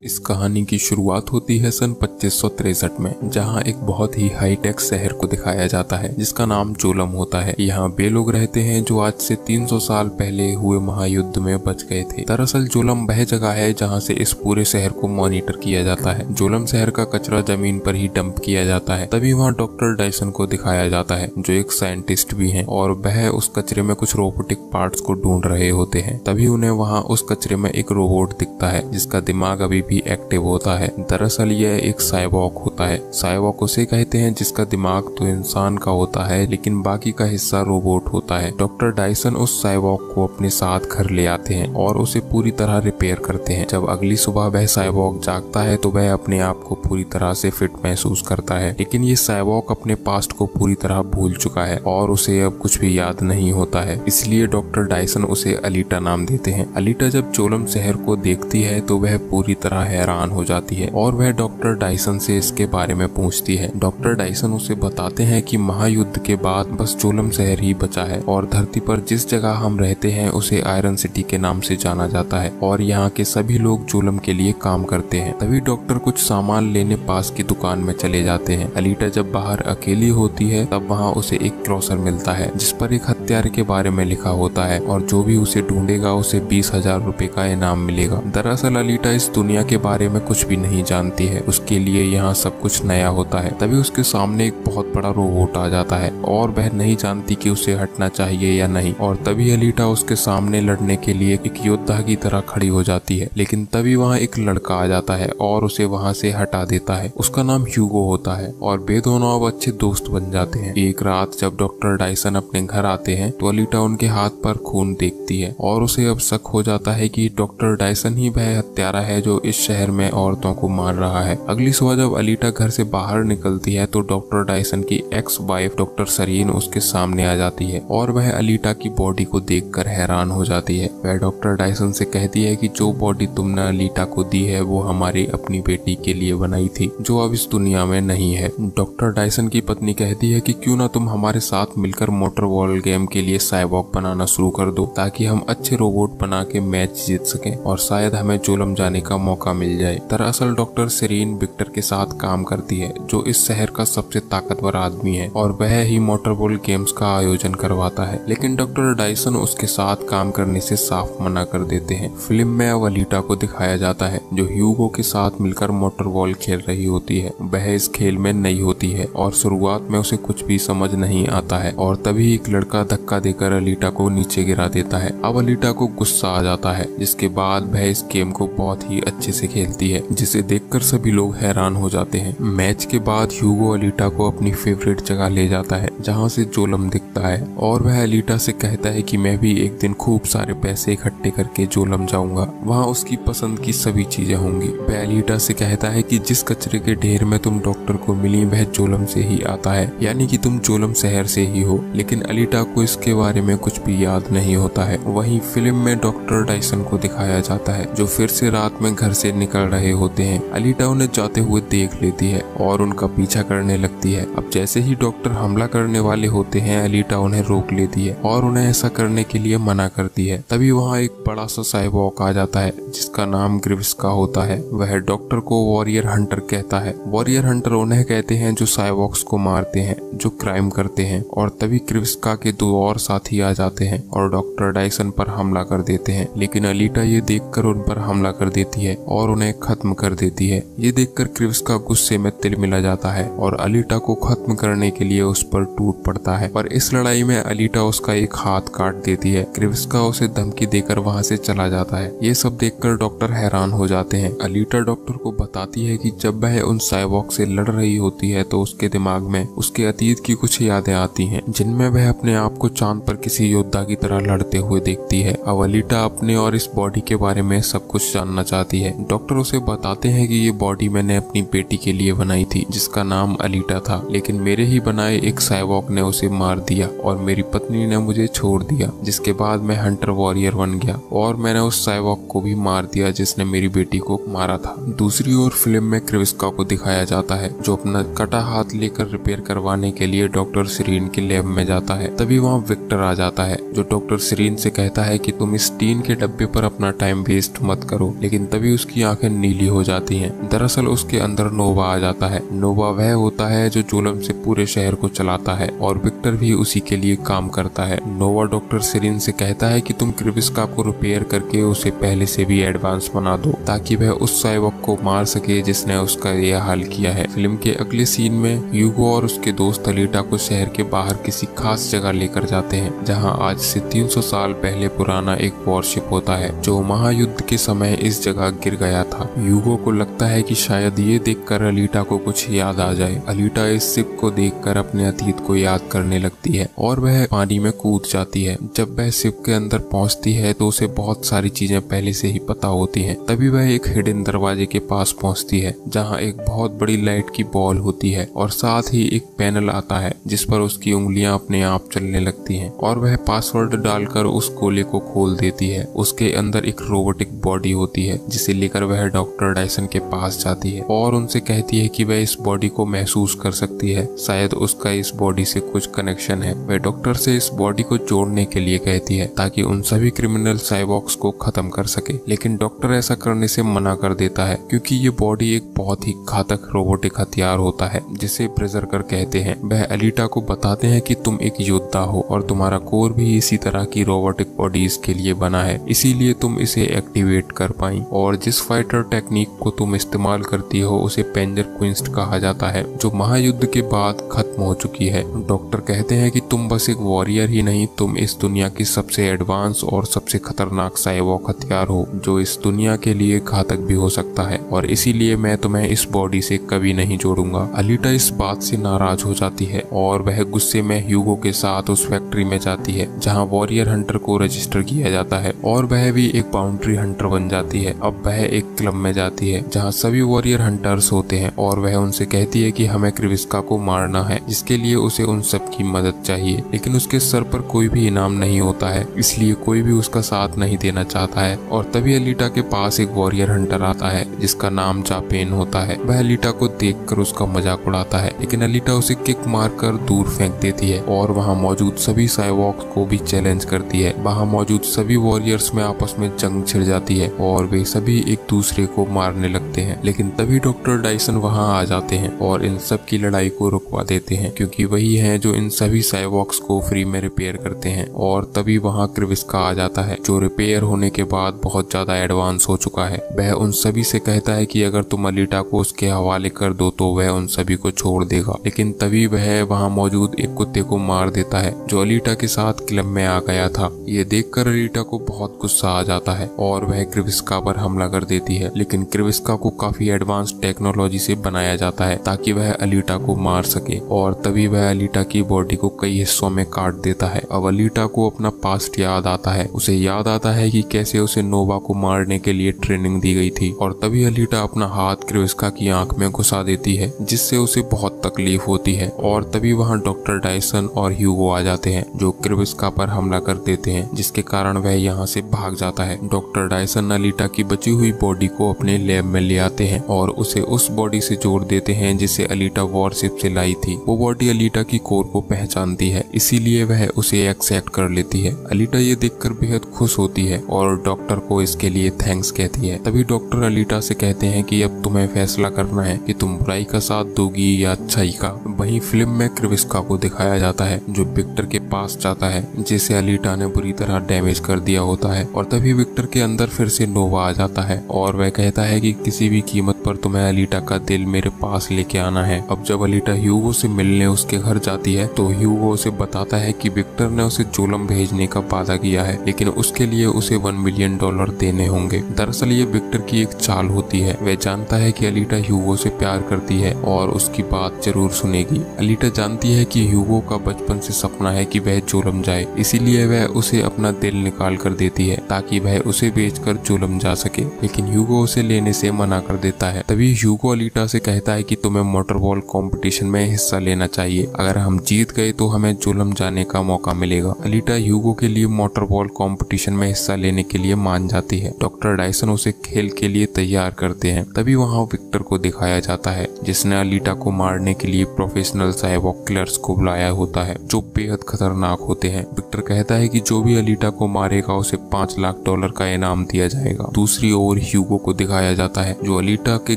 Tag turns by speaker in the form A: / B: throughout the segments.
A: इस कहानी की शुरुआत होती है सन 2563 में, जहां एक बहुत ही हाईटेक शहर को दिखाया जाता है जिसका नाम जोलम होता है। यहाँ वे लोग रहते हैं जो आज से 300 साल पहले हुए महायुद्ध में बच गए थे। दरअसल जोलम वह जगह है जहाँ से इस पूरे शहर को मॉनिटर किया जाता है। जोलम शहर का कचरा जमीन पर ही डंप किया जाता है। तभी वहाँ डॉक्टर डायसन को दिखाया जाता है जो एक साइंटिस्ट भी है और वह उस कचरे में कुछ रोबोटिक पार्ट्स को ढूंढ रहे होते हैं। तभी उन्हें वहाँ उस कचरे में एक रोबोट दिखता है जिसका दिमाग अभी भी एक्टिव होता है। दरअसल यह एक साइबॉर्ग होता है। साइबॉर्ग उसे कहते हैं जिसका दिमाग तो इंसान का होता है लेकिन बाकी का हिस्सा रोबोट होता है। डॉक्टर डायसन उस साइबॉर्ग को अपने साथ घर ले आते हैं और उसे पूरी तरह रिपेयर करते हैं। जब अगली सुबह वह साइबॉर्ग जागता है तो वह अपने आप को पूरी तरह से फिट महसूस करता है, लेकिन ये साइबॉर्ग अपने पास्ट को पूरी तरह भूल चुका है और उसे अब कुछ भी याद नहीं होता है। इसलिए डॉक्टर डायसन उसे अलीटा नाम देते हैं। अलीटा जब जोलम शहर को देखती है तो वह पूरी तरह हैरान हो जाती है और वह डॉक्टर डायसन से इसके बारे में पूछती है। डॉक्टर डायसन उसे बताते हैं कि महायुद्ध के बाद बस जोलम शहर ही बचा है और धरती पर जिस जगह हम रहते हैं उसे आयरन सिटी के नाम से जाना जाता है और यहाँ के सभी लोग जोलम के लिए काम करते हैं। तभी डॉक्टर कुछ सामान लेने पास की दुकान में चले जाते हैं। अलीटा जब बाहर अकेली होती है तब वहाँ उसे एक क्रॉसर मिलता है जिस पर एक हत्यारे के बारे में लिखा होता है और जो भी उसे ढूंढेगा उसे 20,000 रुपए का इनाम मिलेगा। दरअसल अलीटा इस दुनिया के बारे में कुछ भी नहीं जानती है, उसके लिए यहाँ सब कुछ नया होता है। तभी उसके सामने एक बहुत बड़ा रोबोट आ जाता है और वह नहीं जानती कि उसे हटना चाहिए या नहीं। और तभी अलीटा उसके सामने लड़ने के लिए एक योद्धा की तरह खड़ी हो जाती है, लेकिन तभी वहाँ एक लड़का आ जाता है और उसे वहाँ से हटा देता है। उसका नाम ह्यूगो होता है और वे दोनों अब अच्छे दोस्त बन जाते हैं। एक रात जब डॉक्टर डायसन अपने घर आते हैं तो अलीटा उनके हाथ पर खून देखती है और उसे अब शक हो जाता है कि डॉक्टर डायसन ही वह हत्यारा है जो इस शहर में औरतों को मार रहा है। अगली सुबह जब अलीटा घर से बाहर निकलती है तो डॉक्टर डायसन की एक्स वाइफ डॉक्टर सरीन उसके सामने आ जाती है और वह अलीटा की बॉडी को देखकर हैरान हो जाती है। वह डॉक्टर डायसन से कहती है कि जो बॉडी तुमने अलीटा को दी है वो हमारी अपनी बेटी के लिए बनाई थी जो अब इस दुनिया में नहीं है। डॉक्टर डायसन की पत्नी कहती है कि क्यों ना तुम हमारे साथ मिलकर मोटर वॉल गेम के लिए साइबॉर्ग बनाना शुरू कर दो ताकि हम अच्छे रोबोट बना के मैच जीत सकें और शायद हमें जोलम जाने का मौका मिल जाए। दरअसल डॉक्टर सेरीन विक्टर के साथ काम करती है जो इस शहर का सबसे ताकतवर आदमी है और वह ही मोटर बॉल गेम्स का आयोजन करवाता है, लेकिन डॉक्टर डायसन उसके साथ काम करने से साफ मना कर देते हैं। फिल्म में अब अलीटा को दिखाया जाता है जो ह्यूगो के साथ मिलकर मोटर बॉल खेल रही होती है। वह इस खेल में नई होती है और शुरुआत में उसे कुछ भी समझ नहीं आता है और तभी एक लड़का धक्का देकर अलीटा को नीचे गिरा देता है। अब अलीटा को गुस्सा आ जाता है जिसके बाद वह इस गेम को बहुत ही अच्छे से खेलती है जिसे देखकर सभी लोग हैरान हो जाते हैं। मैच के बाद ह्यूगो अलीटा को अपनी फेवरेट जगह ले जाता है जहां से जोलम दिखता है और वह अलीटा से कहता है कि मैं भी एक दिन खूब सारे पैसे इकट्ठे करके जोलम जाऊंगा, वहां उसकी पसंद की सभी चीजें होंगी। वह अलीटा से कहता है कि जिस कचरे के ढेर में तुम डॉक्टर को मिली वह जोलम से ही आता है, यानी कि तुम जोलम शहर से ही हो। लेकिन अलीटा को इसके बारे में कुछ भी याद नहीं होता है। वहीं फिल्म में डॉक्टर डायसन को दिखाया जाता है जो फिर से रात में घर से निकल रहे होते हैं। अलीटा उन्हें जाते हुए देख लेती है और उनका पीछा करने लगती है। अब जैसे ही डॉक्टर हमला करने वाले होते हैं अलीटा उन्हें रोक लेती है और उन्हें ऐसा करने के लिए मना करती है। तभी वहाँ एक बड़ा सा साइबॉर्ग आ जाता है जिसका नाम ग्रिव्स का होता है। वह डॉक्टर को वॉरियर हंटर कहता है। वॉरियर हंटर उन्हें कहते हैं जो साइबॉर्ग्स को मारते हैं, जो क्राइम करते हैं। और तभी ग्रिव्स के दो और साथी आ जाते हैं और डॉक्टर डायसन पर हमला कर देते हैं, लेकिन अलीटा ये देखकर उन पर हमला कर देती है और उन्हें खत्म कर देती है। ये देखकर ग्रिव्स का गुस्से में तिल मिला जाता है और अलीटा को खत्म करने के लिए उस पर टूट पड़ता है। पर इस लड़ाई में अलीटा उसका एक हाथ काट देती है। ग्रिव्स का उसे धमकी देकर वहाँ से चला जाता है। ये सब देखकर डॉक्टर हैरान हो जाते हैं। अलीटा डॉक्टर को बताती है कि जब वह उन साइबॉर्ग से लड़ रही होती है तो उसके दिमाग में उसके अतीत की कुछ यादें आती हैं जिनमें वह अपने आप को चांद पर किसी योद्धा की तरह लड़ते हुए देखती है। अब अलीटा अपने और इस बॉडी के बारे में सब कुछ जानना चाहती है। डॉक्टर उसे बताते हैं कि ये बॉडी मैंने अपनी बेटी के लिए बनाई थी जिसका नाम अलीटा था, लेकिन मेरे ही बनाए एक साइबॉर्ग ने उसे मार दिया और मेरी पत्नी ने मुझे छोड़ दिया, जिसके बाद मैं हंटर वॉरियर बन गया और मैंने उस साइबॉर्ग को भी मार दिया जिसने मेरी बेटी को मारा था। दूसरी ओर फिल्म में क्रिविस्का को दिखाया जाता है जो अपना कटा हाथ लेकर रिपेयर करवाने के लिए डॉक्टर सरीन के लैब में जाता है। तभी वहाँ विक्टर आ जाता है जो डॉक्टर सरीन से कहता है कि तुम इस टीन के डब्बे पर अपना टाइम वेस्ट मत करो। लेकिन तभी उसकी आंखें नीली हो जाती हैं। दरअसल उसके अंदर नोवा आ जाता है। नोवा वह होता है जो जोलम से पूरे शहर को चलाता है और विक्टर भी उसी के लिए काम करता है। नोवा डॉक्टर सिरिन से कहता है कि तुम क्रिविस्का को रिपेयर करके उसे पहले से भी एडवांस बना दो ताकि वह उस साइबॉग को मार सके जिसने उसका यह हाल किया है। फिल्म के अगले सीन में ह्यूगो और उसके दोस्त अलीटा को शहर के बाहर किसी खास जगह लेकर जाते हैं जहां आज से 300 साल पहले पुराना एक वॉरशिप होता है जो महायुद्ध के समय इस जगह गिर गया था। ह्यूगो को लगता है कि शायद ये देखकर अलीटा को कुछ याद आ जाए। अलीटा इस शिप को देखकर अपने अतीत को याद करने लगती है और वह पानी में कूद जाती है। जब वह शिप के अंदर पहुंचती है तो उसे बहुत सारी चीजें पहले से ही पता होती हैं। तभी वह एक हिडन दरवाजे के पास पहुंचती है जहां एक बहुत बड़ी लाइट की बॉल होती है और साथ ही एक पैनल आता है जिस पर उसकी उंगलियां अपने आप चलने लगती हैं और वह पासवर्ड डालकर उस गोले को खोल देती है। उसके अंदर एक रोबोटिक बॉडी होती है जिसे लेकर वह डॉक्टर डायसन के पास जाती है और उनसे कहती है कि वह इस बॉडी को महसूस कर सकती है। शायद उसका इस बॉडी से कुछ कनेक्शन है। वह डॉक्टर से इस बॉडी को जोड़ने के लिए कहती है ताकि उन सभी क्रिमिनल साइबॉक्स को खत्म कर सके। लेकिन डॉक्टर ऐसा करने से मना कर देता है क्योंकि ये बॉडी एक बहुत ही घातक रोबोटिक हथियार होता है जिसे ब्रेजरकर कहते हैं। वह अलीटा को बताते हैं कि तुम एक योद्धा हो और तुम्हारा कोर भी इसी तरह की रोबोटिक बॉडीज के लिए बना है, इसीलिए तुम इसे एक्टिवेट कर पाई। और जिस फाइटर टेक्निक को तुम इस्तेमाल करती हो उसे पेंजर क्विंस्ट कहा जाता है जो महायुद्ध के बाद खत्म हो चुकी है। डॉक्टर कहते हैं कि तुम बस एक वॉरियर ही नहीं, तुम इस दुनिया की सबसे एडवांस और सबसे खतरनाक साइबॉग हथियार हो जो इस दुनिया के लिए घातक भी हो सकता है और इसीलिए मैं तुम्हें इस बॉडी से कभी नहीं जोड़ूंगा। अलीटा इस बात से नाराज हो जाती है और वह गुस्से में ह्यूगो के साथ उस फैक्ट्री में जाती है जहां वॉरियर हंटर को रजिस्टर किया जाता है और वह भी एक बाउंड्री हंटर बन जाती है। अब वह एक क्लब में जाती है जहां सभी वॉरियर हंटर्स होते हैं और वह उनसे कहती है कि हमें क्रिविस्का को मारना है जिसके लिए उसे उन सब की मदद चाहिए। लेकिन उसके सर पर कोई भी इनाम नहीं होता है इसलिए कोई भी उसका साथ नहीं देना चाहता है। और तभी अलीटा के पास एक वॉरियर हंटर आता है जिसका नाम जापेन होता है। वह अलीटा को देखकर उसका मजाक उड़ाता है लेकिन अलीटा उसे किक मारकर दूर फेंक देती है और वहां मौजूद सभी साइबॉग्स को भी चैलेंज करती है। वहां मौजूद सभी वॉरियर्स में आपस में जंग छिड़ जाती है और वे सभी एक दूसरे को मारने लगते हैं। लेकिन तभी डॉक्टर डायसन वहां आ जाते हैं और इन सब की लड़ाई को रुकवा देते हैं क्योंकि वही है जो इन सभी साइबॉग्स को फ्री में रिपेयर करते हैं। और तभी वहां क्रिविस्का आ जाता है जो रिपेयर होने के बाद बहुत ज्यादा एडवांस हो चुका है। वह उन सभी से कहता है कि अगर तुम अलीटा को उसके हवाले कर दो तो वह उन सभी को छोड़ देगा। लेकिन तभी वह वहां मौजूद एक कुत्ते को मार देता है जो अलीटा के साथ क्लब में आ गया था। ये देखकर अलीटा को बहुत गुस्सा आ जाता है और वह क्रिविस्का पर हमला कर देती है। लेकिन क्रिविस्का को काफी एडवांस टेक्नोलॉजी से बनाया जाता है ताकि वह अलीटा को मार सके और तभी वह अलीटा की बॉडी को कई हिस्सों में काट देता है। अब अलीटा को अपना पास्ट याद आता है। उसे याद आता है कि कैसे उसे नोवा को मारने के लिए ट्रेनिंग दी गई थी और तभी अलीटा अपना हाथ क्रिविस्का की आंख में घुसा देती है जिससे उसे बहुत तकलीफ होती है। और तभी वहां डॉक्टर डायसन और ह्यूगो आ जाते हैं जो क्रिविस्का पर हमला कर देते हैं जिसके कारण वह यहाँ से भाग जाता है। डॉक्टर डायसन अलीटा की बची हुई बॉडी को अपने लैब में ले आते हैं और उसे उस बॉडी से जोड़ देते हैं जिसे अलीटा वॉरशिप से लाई थी। वो बॉडी अलीटा की कोर को पहचानती है इसीलिए वह उसे एक्सेप्ट कर लेती है। अलीटा ये देखकर बेहद खुश होती है और डॉक्टर को इसके लिए थैंक्स कहती है। तभी डॉक्टर अलीटा से कहते हैं कि अब तुम्हें फैसला करना है कि तुम बुराई का साथ दोगी या अच्छाई का। वहीं फिल्म में क्रिविस्का को दिखाया जाता है जो विक्टर के पास जाता है जिसे अलीटा ने बुरी तरह डैमेज कर दिया होता है। और तभी विक्टर के अंदर फिर से नोवा आ जाता है और वह कहता है कि किसी भी कीमत पर तुम्हें अलीटा का दिल मेरे पास लेके आना है। अब जब अलीटा ह्यूगो से मिलने उसके घर जाती है तो ह्यूगो उसे बताता है कि विक्टर ने उसे जोलम भेजने का वादा किया है लेकिन उसके लिए उसे $1 मिलियन देने होंगे। दरअसल ये विक्टर की एक चाल होती है। वह जानता है कि अलीटा ह्यूगो से प्यार करती है और उसकी बात जरूर सुनेगी। अलीटा जानती है कि ह्यूगो का बचपन से सपना है कि वह जोलम जाए, इसीलिए वह उसे अपना दिल निकाल कर देती है ताकि वह उसे बेचकर जोलम जा सके। लेकिन ह्यूगो उसे लेने से मना कर देता है। तभी ह्यूगो अलीटा से कहता है कि तुम्हें मोटरबॉल कंपटीशन में हिस्सा लेना चाहिए, अगर हम जीत गए तो हमें जोलम जाने का मौका मिलेगा। अलीटा ह्यूगो के लिए मोटरबॉल कंपटीशन में हिस्सा लेने के लिए मान जाती है। डॉक्टर डायसन उसे खेल के लिए तैयार करते हैं। तभी वहाँ विक्टर को दिखाया जाता है जिसने अलीटा को मारने के लिए प्रोफेशनल साइबॉर्ग किलर्स को बुलाया होता है जो बेहद खतरनाक होते हैं। विक्टर कहता है कि जो भी अलीटा को मारेगा उसे $5 लाख का इनाम दिया जाएगा। दूसरी ओर ह्यूगो को दिखाया जाता है जो अलीटा के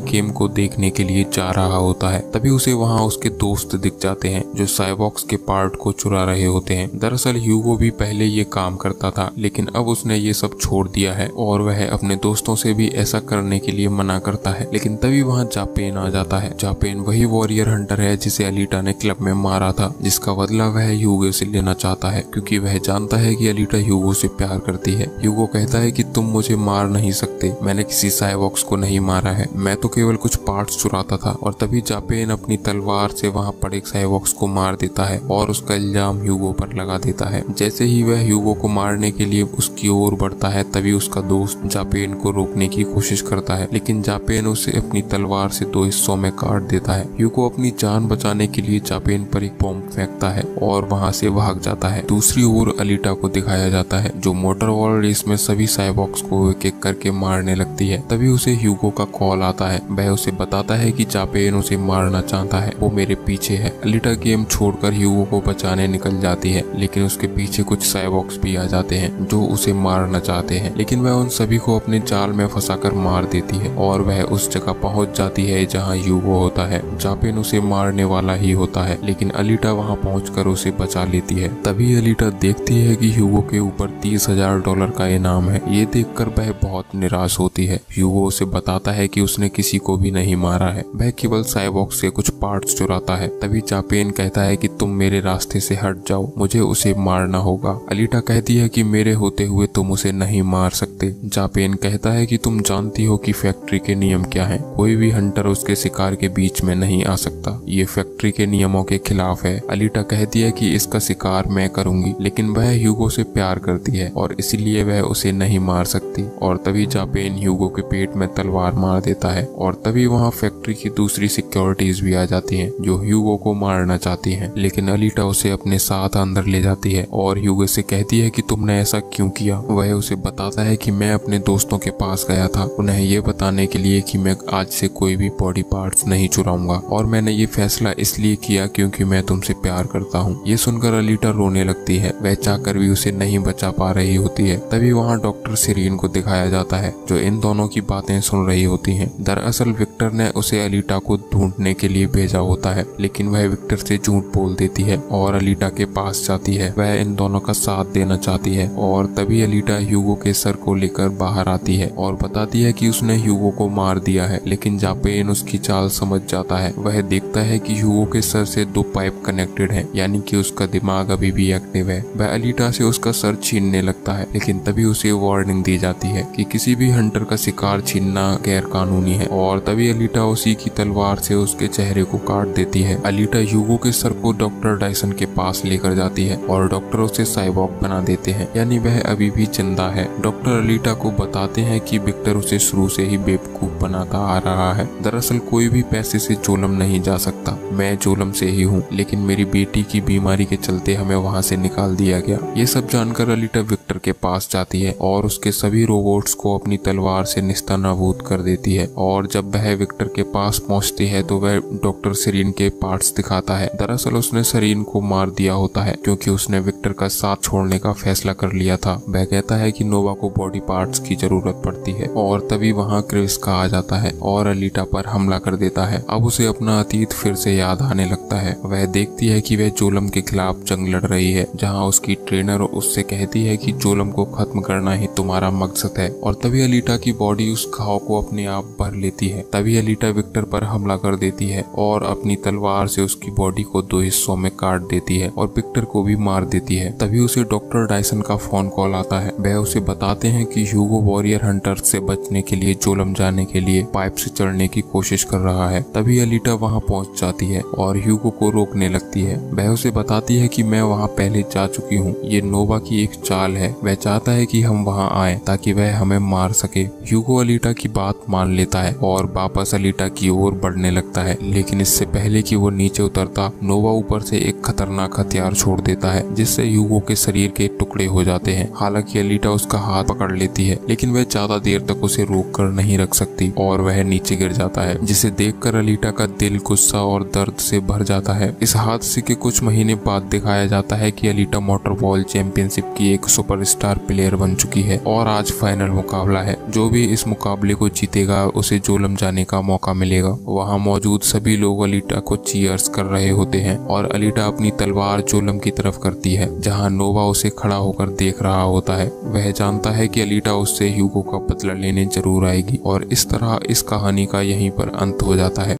A: गेम को देखने के लिए जा रहा होता है। तभी उसे वहाँ उसके दोस्त दिख जाते हैं जो साइबॉर्ग्स के पार्ट को चुरा रहे होते हैं। दरअसल ह्यूगो भी पहले ये काम करता था लेकिन अब उसने ये सब छोड़ दिया है और वह अपने दोस्तों से भी ऐसा करने के लिए मना करता है। लेकिन तभी वहाँ जापेन आ जाता है। जापेन वही वॉरियर हंटर है जिसे अलीटा ने क्लब में मारा था, जिसका बदला वह ह्यूगो से लेना चाहता है क्योंकि वह जानता है कि अलीटा ह्यूगो से प्यार करती है। ह्यूगो कहता है कि तुम मुझे मार नहीं सकते, मैंने किसी साइबॉर्ग्स को नहीं मारा है, मैं तो केवल कुछ पार्ट्स चुराता था। और तभी जापेन अपनी तलवार से वहाँ पड़े साइबॉर्ग्स को मार देता है और उसका इल्जाम ह्यूगो पर लगा देता है। जैसे ही वह ह्यूगो को मारने के लिए उसकी ओर बढ़ता है तभी उसका दोस्त जापेन को रोकने की कोशिश करता है लेकिन जापेन उसे अपनी तलवार से 2 हिस्सों में काट देता है। ह्यूगो अपनी जान बचाने के लिए जापेन पर एक बॉम्ब फेंकता है और वहाँ से भाग जाता है। दूसरी ओर अलीटा को दिखाया जाता है जो मोटरबॉल रेस में सभी साइबॉर्ग्स को एक एक करके मारने लगती है। तभी उसे ह्यूगो का कॉल आता है। वह उसे बताता है कि जापेन उसे मारना चाहता है, वो मेरे पीछे है। अलीटा गेम छोड़कर ह्यूगो को बचाने निकल जाती है लेकिन उसके पीछे कुछ साइबॉर्ग्स भी आ जाते हैं जो उसे मारना चाहते हैं, लेकिन वह उन सभी को अपने जाल में फंसाकर मार देती है और वह उस जगह पहुंच जाती है जहां ह्यूगो होता है। जापेन उसे मारने वाला ही होता है लेकिन अलीटा वहां पहुंचकर उसे बचा लेती है। तभी अलीटा देखती है कि ह्यूगो के ऊपर $30,000 का इनाम है। ये देखकर वह बहुत निराश होती है। ह्यूगो उसे बताता है कि उसने किसी को भी नहीं मारा है, वह केवल साइबॉर्ग से कुछ पार्ट्स चुराता है। तभी जापेन कहता है कि तुम मेरे रास्ते से हट जाओ, मुझे उसे मारना होगा। अलीटा कहती है कि मेरे होते हुए तुम उसे नहीं मार सकते। जापेन कहता है कि तुम जानती हो कि फैक्ट्री के नियम क्या हैं, कोई भी हंटर उसके शिकार के बीच में नहीं आ सकता, ये फैक्ट्री के नियमों के खिलाफ है। अलीटा कहती है कि इसका शिकार मैं करूंगी लेकिन वह ह्यूगो से प्यार करती है और इसीलिए वह उसे नहीं मार सकती। और तभी जापेन ह्यूगो के पेट में तलवार मार देता है और तभी वहाँ फैक्ट्री की दूसरी सिक्योरिटीज भी आ जाती हैं जो ह्यूगो को मारना चाहती हैं, लेकिन अलीटा उसे अपने साथ अंदर ले जाती है और ह्यूगो से कहती है कि तुमने ऐसा क्यों किया। वह उसे बताता है कि मैं अपने दोस्तों के पास गया था उन्हें ये बताने के लिए कि मैं आज से कोई भी बॉडी पार्ट्स नहीं चुराऊंगा और मैंने ये फैसला इसलिए किया क्योंकि मैं तुमसे प्यार करता हूँ। ये सुनकर अलीटा रोने लगती है, वह चाहकर भी उसे नहीं बचा पा रही होती है। तभी वहाँ डॉक्टर सिरीन को दिखाया जाता है जो इन दोनों की बातें सुन रही होती हैं। दरअसल विक्टर ने उसे अलीटा को ढूंढने के लिए भेजा होता है लेकिन वह विक्टर से झूठ बोल देती है और अलीटा के पास जाती है। वह इन दोनों का साथ देना चाहती है और तभी अलीटा ह्यूगो के सर को लेकर बाहर आती है और बताती है कि उसने ह्यूगो को मार दिया है, लेकिन जापेन उसकी चाल समझ जाता है। वह देखता है कि ह्यूगो के सर से 2 पाइप कनेक्टेड हैं, यानी कि उसका दिमाग अभी भी एक्टिव है। वह अलीटा से उसका सर छीनने लगता है लेकिन तभी उसे वार्निंग दी जाती है कि किसी भी हंटर का शिकार छीनना गैर कानूनी है और तभी अलीटा उसी की तलवार से उसके चेहरे को काट देती है। अलीटा ह्यूगो के सर को डॉक्टर डायसन के पास लेकर जाती है और डॉक्टर उसे साइबॉर्ग बना देते हैं, यानी वह अभी भी जिंदा है। डॉक्टर अलीटा को बताते हैं कि विक्टर उसे शुरू से ही बेवकूफ बनाता आ रहा है। दरअसल कोई भी पैसे से जोलम नहीं जा सकता, मैं जोलम से ही हूँ, लेकिन मेरी बेटी की बीमारी के चलते हमें वहाँ से निकाल दिया गया। ये सब जानकर अलीटा विक्टर के पास जाती है और उसके सभी रोबोट्स को अपनी तलवार से निस्तानाबूद कर देती है और जब वह विक्टर के पास पहुंचती है तो वह डॉक्टर सरीन के पार्ट्स दिखाता है। दरअसल उसने सरीन को मार दिया होता है क्योंकि उसने विक्टर का साथ छोड़ने का फैसला कर लिया था। वह कहता है कि नोवा को बॉडी पार्ट्स की जरूरत पड़ती है और तभी वहाँ क्रिस्का आ जाता है और अलीटा पर हमला कर देता है। अब उसे अपना अतीत फिर से याद आने लगता है। वह देखती है कि वह जोलम के खिलाफ जंग लड़ रही है जहाँ उसकी ट्रेनर उससे कहती है कि जोलम को खत्म करना ही तुम्हारा मकसद है और तभी अलीटा की बॉडी उस घाव को अपने आप भर लेती है। तभी अलीटा विक्टर पर हमला कर देती है और अपनी तलवार से उसकी बॉडी को 2 हिस्सों में काट देती है और विक्टर को भी मार देती है। तभी उसे डॉक्टर डायसन का फोन कॉल आता है। वह उसे बताते हैं कि ह्यूगो वॉरियर हंटर से बचने के लिए जोलम जाने के लिए पाइप से चढ़ने की कोशिश कर रहा है। तभी अलीटा वहां पहुंच जाती है और ह्यूगो को रोकने लगती है। वह उसे बताती है कि मैं वहां पहले जा चुकी हूँ, ये नोवा की एक चाल है, वह चाहता है कि हम वहां आए पाए ताकि वह हमें मार सके। ह्यूगो अलीटा की बात मान लेता है और वापस अलीटा की ओर बढ़ने लगता है, लेकिन इससे पहले कि वो नीचे उतरता नोवा ऊपर से एक खतरनाक हथियार छोड़ देता है जिससे ह्यूगो के शरीर के टुकड़े हो जाते हैं। हालांकि अलीटा उसका हाथ पकड़ लेती है, लेकिन वह ज्यादा देर तक उसे रोक कर नहीं रख सकती और वह नीचे गिर जाता है, जिसे देखकर अलीटा का दिल गुस्सा और दर्द से भर जाता है। इस हादसे के कुछ महीने बाद दिखाया जाता है कि अलीटा मोटरबॉल चैंपियनशिप की एक सुपरस्टार प्लेयर बन चुकी है और आज फाइनल मुकाबला है। जो भी इस मुकाबले को जीतेगा उसे जोलम जाने का मौका मिलेगा। वहाँ मौजूद सभी लोग अलीटा को चीयर्स कर रहे होते हैं और अलीटा अपनी तलवार जोलम की तरफ करती है, जहाँ नोवा उसे खड़ा होकर देख रहा होता है। वह जानता है कि अलीटा उससे ह्यूगो का बदला लेने जरूर आएगी और इस तरह इस कहानी का यहीं पर अंत हो जाता है।